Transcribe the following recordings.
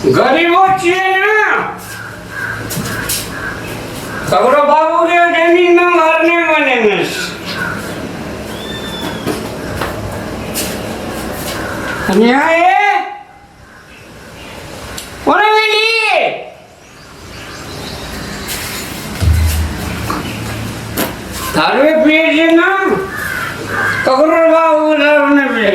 गरीबो छिए ना ककरो बाबू के जमीन में घर नहीं बने अन्याय थारे पिए छे ना ककरो बाबू दारू नहीं पिए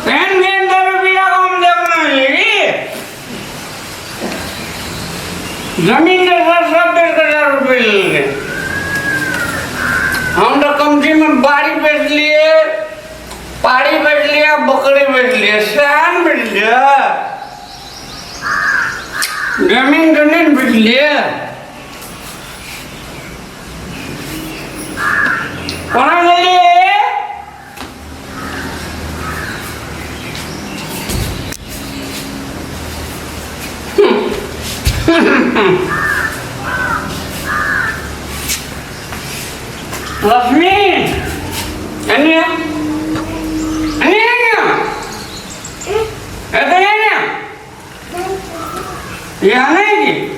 पेन दारू पिया काम देखना लेगी जमीन के साथ सब बेचकर दारू पी लेंगे हम तो कमटी में बाड़ी बेच लिए पाड़ी बेच लिया बकरी बेच लिया सहन बेच लिया जमीन बेच लिया कौन ले लिए लक्ष्मी अन्य यहाँ नहीं की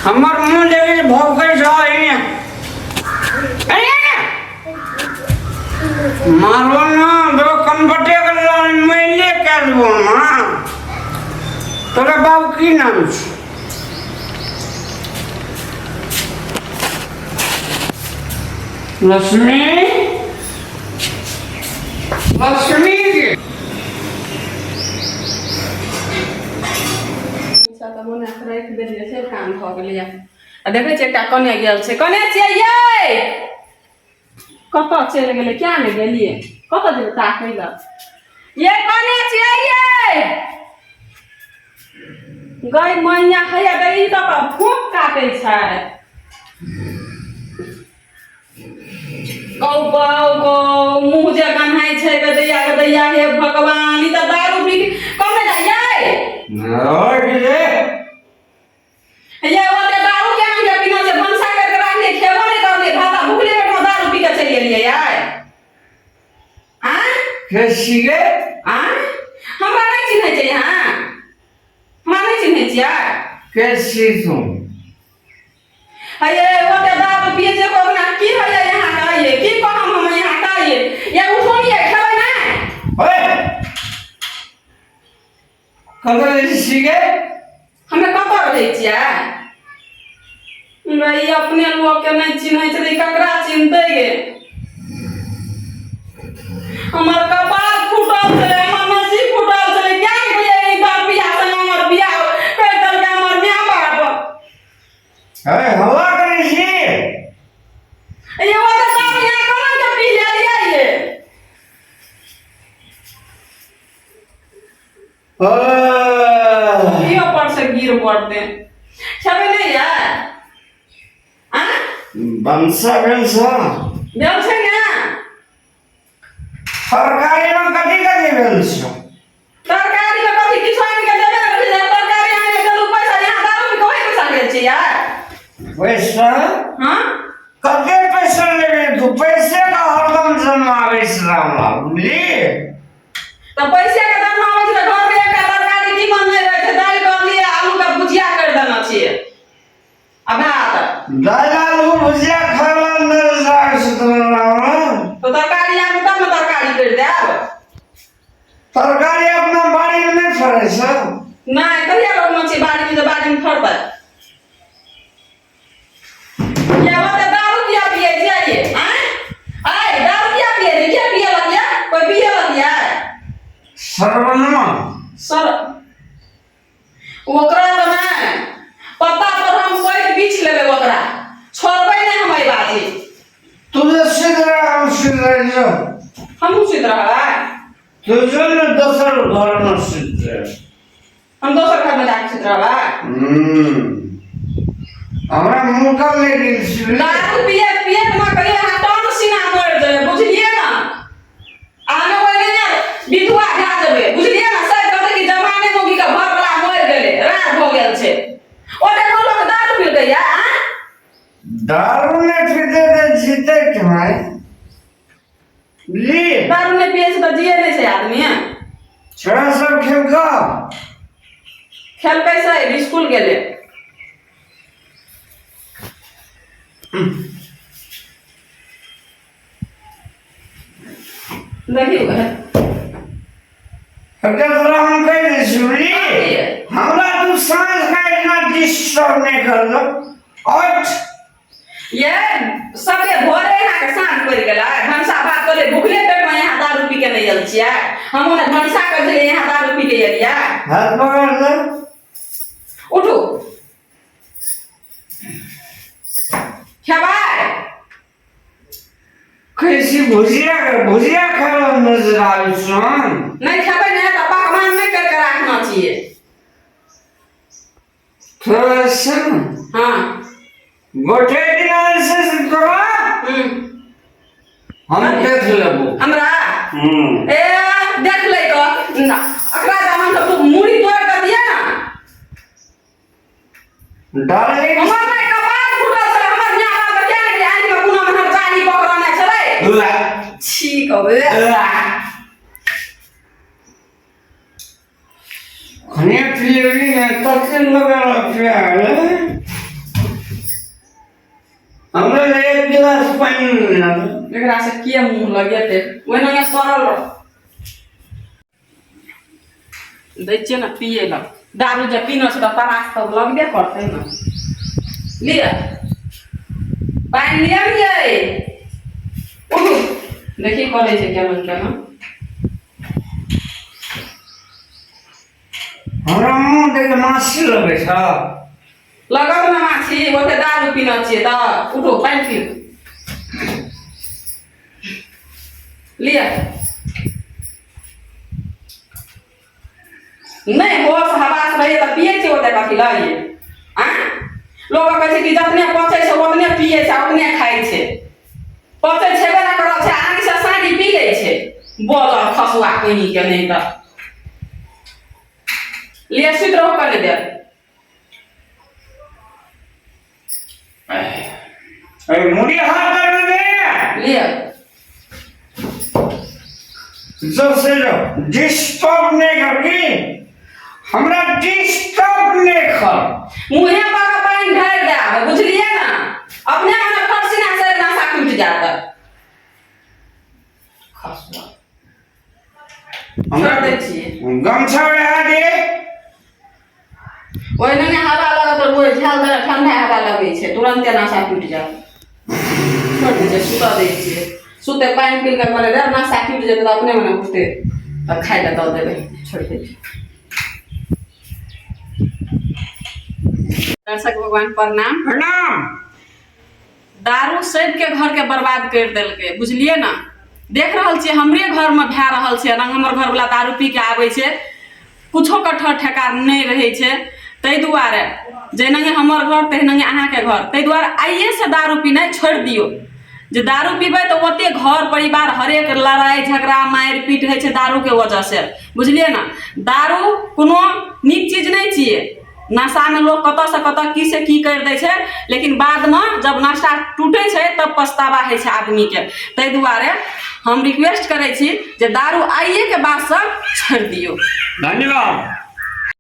हमार मुंह देखे भोग कर मारो ना दो कंफर्टेबल मैले कर दो ना तोरा बाबू की नाम छे लक्ष्मी लक्ष्मी मोने राख देलिए से काम भ गेलिए आ देखे छै एकटा कन्या गेल छै कन्या छियै यै कत चलि गेलै क्या ने गेलिए कत जेबै ताकै ल ये कन्या छियै यै गई मैया हैया गई त फूक काटै छै कौ मुँह जे गन्हाइ छै गदैया हे भगवान ई त दारू पी कमे जाइए ये ओते दारू के आंगे पीना से बनसा करके राखने खेबो नहीं करले भाता भूखले पेट में दारू पी के चल गेलिए यार हां कैसी गे हां हमरा नहीं चिन्है छै हां हमरा नहीं चिन्है छियै कैसी तुम ये ओते दारू पिए जे को ना की होय यहां का ये की कहम हम यहां का ये उठोनिए खेबै ना ओए कतऽ रहै गे हमें कतऽ रहै छियै भाई अपने लोग के नहीं चिन्है छै ककरा चिन्हतै गे हमर कपाल फूटल छै हमर नसीब फूटल छै क्या कहिए ई बार बियाह से हमर बियाह कर दल के हमर माय बाप अरे हवा करै छी ये ओते सब यहाँ कोना के पी लेलिए ये यो पर से गिर पड़ते छबे नहीं यार बंसा बेल छै ना तरकारी में कथी बेल छै तरकारी में कथी किसान के देबे ने तरकारी आने के पैसा यहाँ दारू में कोई पैसा ले छै यार पैसा हां कते पैसा लेबे तू पैसे का हरदम जमावे श्रामा बुझली तो पैसे के दाम आवे छै घर में एक तरकारी की बन नहीं रहे छै दाल बन लिए आलू का भुजिया कर देना छियै आ भात दाल आलू भुजिया खाला अंदर साग सुतरा तो तरकारी आलू तब में तरकारी कर देब तरकारी अपना बाड़ी में नहीं फरे छै नहीं कहिया लोग मछली बाड़ी में तो बाड़ी में फरता ये ओते दारू किया पिए छै ये हैं आय दारू किया पिए छै क्या पिए लगिया कोई पिए लगिया सर्वनमा सर ओकरा तो ना पत्ता पर हम कोई बीच लेबे ओकरा छोड़बै नहीं हमारी बाजी तुझे सिद्धरा हम सिद्धरा जो हम उचित रहबै तुझे न दोसर घर में सिद्धरा हम दोसर घर में जाके सिद्ध रहबै हमरा मुंह का ले गेल छी दारू पिए पिए में कहिए टन सीना मर जाए बुझलिए ना आने वाले ने बिधुआ खा देबे बुझलिए ना सब कहते कि जमाने मोगी का घर वाला मर गेले रात हो गेल छै ओते लोग दारू पी गया दारू ने पीते तो जीते क्यों? ली दारू नहीं पिए से तो जिए नहीं से आदमी है। छोरा सब खेल का खेल कैसा है स्कूल गेले देखियो अगर तोरा हम कह दे सुनी हमरा तू सांझ का इतना डिस्टर्ब नहीं कर दो और ये सब ये भोरे यहाँ के सांझ पड़ गेला भंसा भात करे भूखले पेट में यहाँ दारू पी के नहीं जल छिया हम उन्हें भंसा कर दिए यहाँ दारू पी के एलिया हाथ पकड़ दे उठो खेबाय कैसी भुजिया खाना नजर आई सुन नहीं खेबे नहीं तो पकवान में करके रखना चाहिए थोड़ा सुन हाँ गोटे दिन से करा हम देख लेबो हमरा ए देख ले तो अकरा दामन तो मुड़ी तोड़ कर दिया ना डाले हमर नहीं कपाल फुटल छले हमर न्यारा के क्या के आनी में पुना में गाड़ी पकड़ना छले छी कहबे खने पिलेरी ने तके लगा प्यार हमरा एक गिलास पानी ना एकरा से के मुंह लगेते ओइ न सरल दै छियै ना पिए ला दारू जे पीना छै त तरास त लगबे करतै ना लिया पानी लिया ये उठू देखिए कॉलेज है क्या बनता ना हमरा मुंह देख मासी लगे छ लगाओ ना माछी ओते दारू पीना छियै त उठो पानी पियो लिया नहीं होश हवास रहे तो पिए छै ओते कथी लइए आ लोग कहै छै कि जतने पचै छै ओतने पिए छै ओतने खाइ छै पचै छेबे ना करै छै आंख से साड़ी पी लै छै बोल खसुआ कहीं के नहीं त लिया सुत रहो कर दे अरे मुड़ी हाथ कर दे लिया जो से जो डिस्टर्ब नहीं करगी हमरा डिस्टर्ब नहीं कर मुहे पर पानी ढार दे बुझलिए ना अपने मन फरसीना से नशा टूट जाता खसुआ छोड़ दे छिए गमछा उड़ा दे ओइ नने हवा लगत तो ओइ झल दे ठंडा हवा लगे छै तुरंत नशा टूट जात छोड़ दे सुता दे छिए सुते पानी पी के करे दे नशा टूट जेते तो अपने मन उठते और खाइ ले दो देबे छोड़ दे दर्शक भगवान प्रणाम प्रणाम दारू सब के घर के बर्बाद कर देलके बुझलिए ना देख रहल छियै हमरे घर में भए रहल छै ना हमर घर वाला दारू पी के आबै छै कुछो कठर ठेकार नहीं रहे छै तै दुआरे जेनाहि हमर घर तेनाहि अहाँ के घर तै दुआरे आइए से दारू पीनाइ छोड़ दियो जे दारू पीबै तो ओते घर परिवार हरेक लड़ाई झगड़ा मार पीट होइ छै दारू के वजह से बुझलिए ना दारू कोनो नीक चीज नहीं छिए नशा में लोग कत से कत की से की कर दै छै लेकिन बाद में जब नशा टूटे छै तब पछतावा है छै आदमी के तै दुआरे हम रिक्वेस्ट करे छी जे दारू आइए के बाद से छोड़ दियो धन्यवाद।